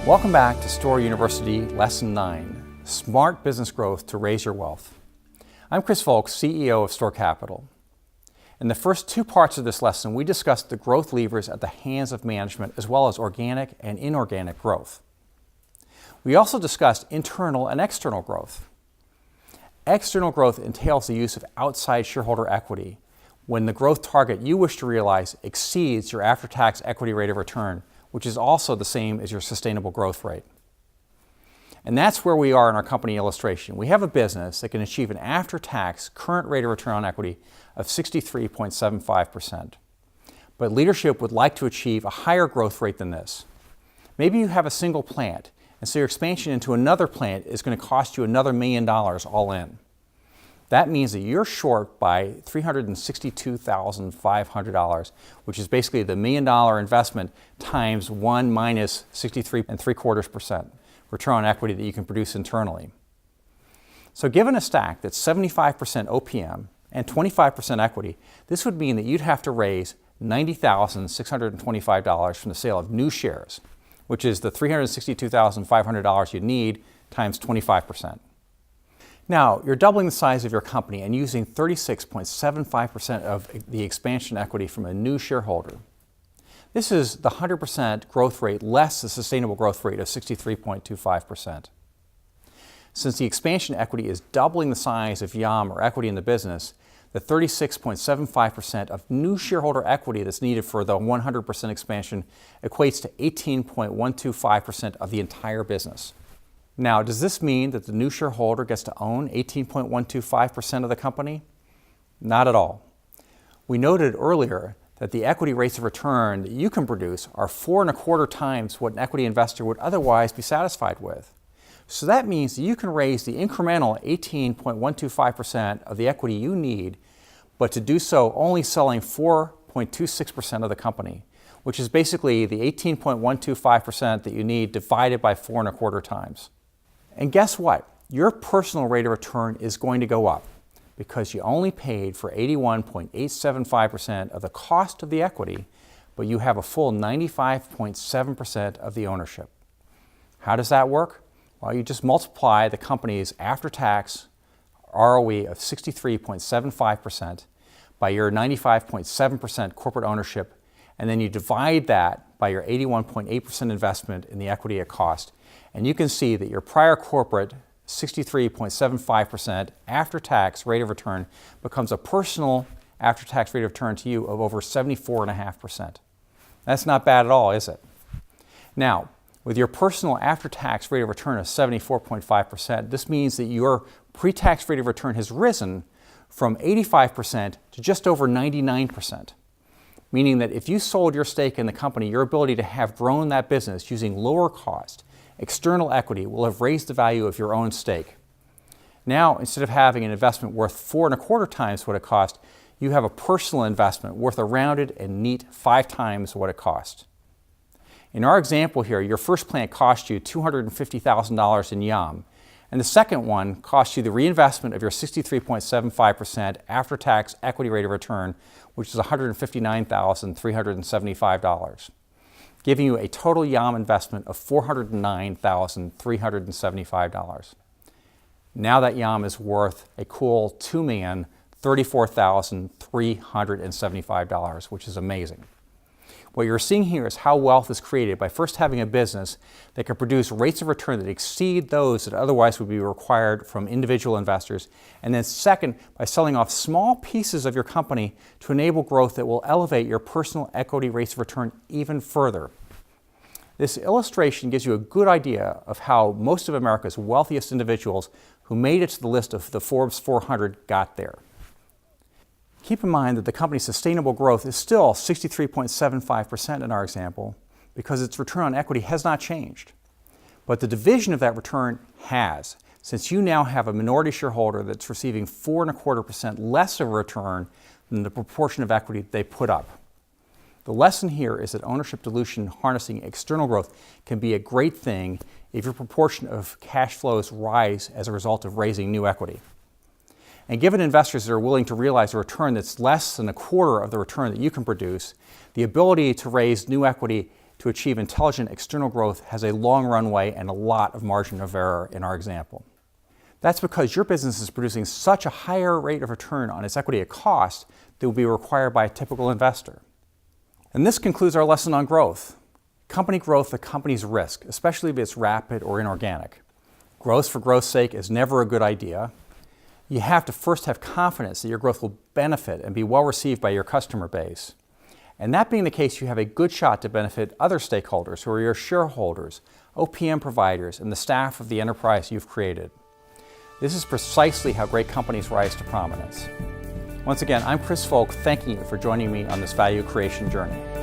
Welcome back to Story University Lesson 9, Smart Business Growth to Raise Your Wealth. I'm Chris Volk, CEO of Store Capital. In the first two parts of this lesson, we discussed the growth levers at the hands of management as well as organic and inorganic growth. We also discussed internal and external growth. External growth entails the use of outside shareholder equity when the growth target you wish to realize exceeds your after-tax equity rate of return, which is also the same as your sustainable growth rate. And that's where we are in our company illustration. We have a business that can achieve an after-tax current rate of return on equity of 63.75%. But leadership would like to achieve a higher growth rate than this. Maybe you have a single plant, and so your expansion into another plant is going to cost you another $1 million all in. That means that you're short by $362,500, which is basically the $1 million investment times 1 minus 63.75% return on equity that you can produce internally. So given a stack that's 75% OPM and 25% equity, this would mean that you'd have to raise $90,625 from the sale of new shares, which is the $362,500 you need times 25%. Now, you're doubling the size of your company and using 36.75% of the expansion equity from a new shareholder. This is the 100% growth rate less the sustainable growth rate of 63.25%. Since the expansion equity is doubling the size of YAM or equity in the business, the 36.75% of new shareholder equity that's needed for the 100% expansion equates to 18.125% of the entire business. Now, does this mean that the new shareholder gets to own 18.125% of the company? Not at all. We noted earlier that the equity rates of return that you can produce are 4.25 times what an equity investor would otherwise be satisfied with. So that means that you can raise the incremental 18.125% of the equity you need, but to do so only selling 4.26% of the company, which is basically the 18.125% that you need divided by 4.25 times. And guess what? Your personal rate of return is going to go up because you only paid for 81.875% of the cost of the equity, but you have a full 95.7% of the ownership. How does that work? Well, you just multiply the company's after-tax ROE of 63.75% by your 95.7% corporate ownership, and then you divide that by your 81.8% investment in the equity at cost. And you can see that your prior corporate 63.75% after-tax rate of return becomes a personal after-tax rate of return to you of over 74.5%. That's not bad at all, is it? Now, with your personal after-tax rate of return of 74.5%, this means that your pre-tax rate of return has risen from 85% to just over 99%. Meaning that if you sold your stake in the company, your ability to have grown that business using lower cost, external equity will have raised the value of your own stake. Now, instead of having an investment worth 4.25 times what it cost, you have a personal investment worth a rounded and neat 5 times what it cost. In our example here, your first plant cost you $250,000 in YAM, and the second one cost you the reinvestment of your 63.75% after-tax equity rate of return, which is $159,375. Giving you a total YAM investment of $409,375. Now that YAM is worth a cool $2,034,375, which is amazing. What you're seeing here is how wealth is created by first having a business that can produce rates of return that exceed those that otherwise would be required from individual investors, and then second, by selling off small pieces of your company to enable growth that will elevate your personal equity rates of return even further. This illustration gives you a good idea of how most of America's wealthiest individuals who made it to the list of the Forbes 400 got there. Keep in mind that the company's sustainable growth is still 63.75% in our example because its return on equity has not changed. But the division of that return has, since you now have a minority shareholder that's receiving 4.25% less of a return than the proportion of equity they put up. The lesson here is that ownership dilution harnessing external growth can be a great thing if your proportion of cash flows rise as a result of raising new equity. And given investors that are willing to realize a return that's less than a quarter of the return that you can produce, the ability to raise new equity to achieve intelligent external growth has a long runway and a lot of margin of error in our example. That's because your business is producing such a higher rate of return on its equity at cost that will be required by a typical investor. And this concludes our lesson on growth. Company growth accompanies risk, especially if it's rapid or inorganic. Growth for growth's sake is never a good idea. You have to first have confidence that your growth will benefit and be well received by your customer base. And that being the case, you have a good shot to benefit other stakeholders who are your shareholders, OPM providers, and the staff of the enterprise you've created. This is precisely how great companies rise to prominence. Once again, I'm Volk, thanking you for joining me on this value creation journey.